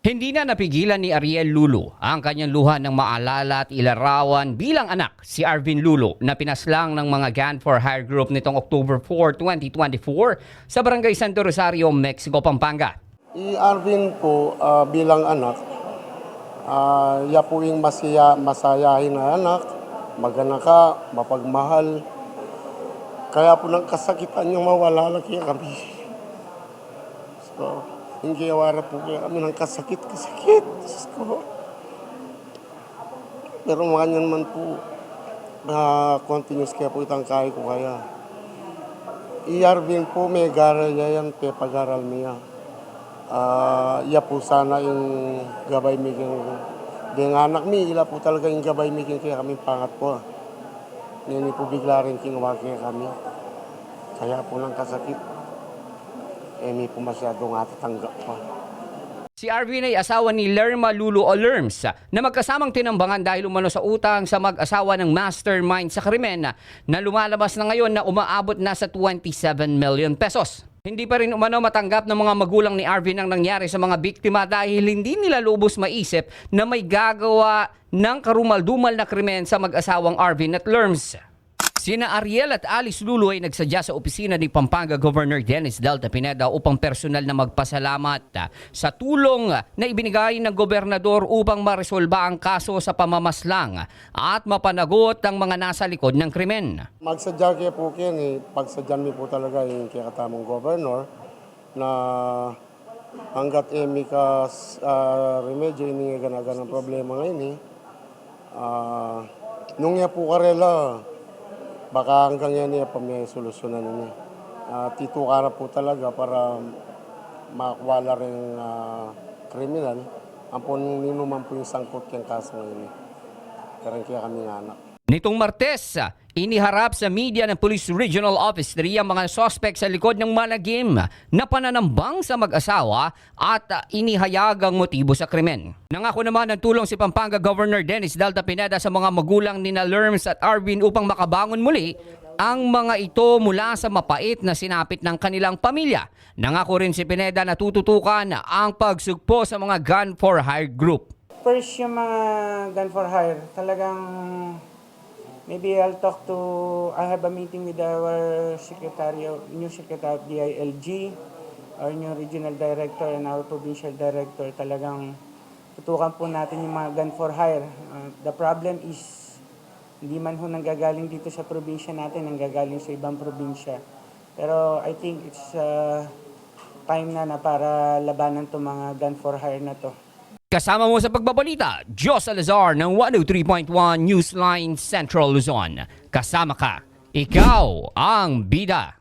Hindi na napigilan ni Ariel Lulo ang kanyang luha ng maalala at ilarawan bilang anak si Arvin Lulo na pinaslang ng mga Gun for Hire group nitong October 4, 2024 sa Barangay Santo Rosario, Mexico, Pampanga. Arvin po bilang anak, iya po yung masayahin na anak, magana ka, mapagmahal. Kaya po nang kasakitan yung mawala laki kami. So, hindi awara po kaya kami ng kasakit. Diyos ko. Pero mga man po, continuous kaya po itang kaya ko kaya. Arvin po may garal niya yan, pagaral niya. Iya po sana yung gabay miging. Di nga anak mi, ila po talaga yung gabay miging kaya kami pangat po. Nini po bigla rin kinuha kaya kami. Kaya po ng kasakit. May po masyadong atatanggap pa. Si Arvin ay asawa ni Lerma Lulo o Lerms na magkasamang tinambangan dahil umano sa utang sa mag-asawa ng mastermind sa krimen na lumalabas na ngayon na umaabot na sa 27 million pesos. Hindi pa rin umano matanggap ng mga magulang ni Arvin ang nangyari sa mga biktima dahil hindi nila lubos maisip na may gagawa ng karumal-dumal na krimen sa mag-asawang Arvin at Lerms. Sina Ariel at Alice Lulo ay nagsadya sa opisina ni Pampanga Governor Dennis Delta Pineda upang personal na magpasalamat sa tulong na ibinigay ng gobernador upang maresolba ang kaso sa pamamaslang at mapanagot ang mga nasa likod ng krimen. Magsadya kaya po yan pagsadyan mi po talaga yung kakatamong governor na hanggat may remedyo hindi nga ganagan ng problema ngayon nung niya po karela baka hanggang yan niya pa may solusyonan niya. Titukara po talaga para makwala rin kriminal. Ang po ninuman po yung sangkot yung kaso ngayon. Karang kaya kami ng anak. Nitong Martes, iniharap sa media ng Police Regional Office 3 ang mga suspect sa likod ng malagim na pananambang sa mag-asawa at inihayag ang motibo sa krimen. Nangako naman ng tulong si Pampanga Governor Dennis Delta Pineda sa mga magulang nina Lerms at Arvin upang makabangon muli ang mga ito mula sa mapait na sinapit ng kanilang pamilya. Nangako rin si Pineda na tututukan ang pagsugpo sa mga Gun for Hire group. First, yung mga Gun for Hire, talagang maybe I have a meeting with our new secretary of DILG, our new regional director and our provincial director. Talagang tutukan po natin yung mga Gun for Hire. The problem is, hindi man ho nanggagaling dito sa probinsya natin, nanggagaling sa ibang probinsya. Pero I think it's time na para labanan itong mga Gun for Hire na to. Kasama mo sa pagbabalita, Jos Salazar ng 103.1 Newsline Central Luzon. Kasama ka, ikaw ang bida.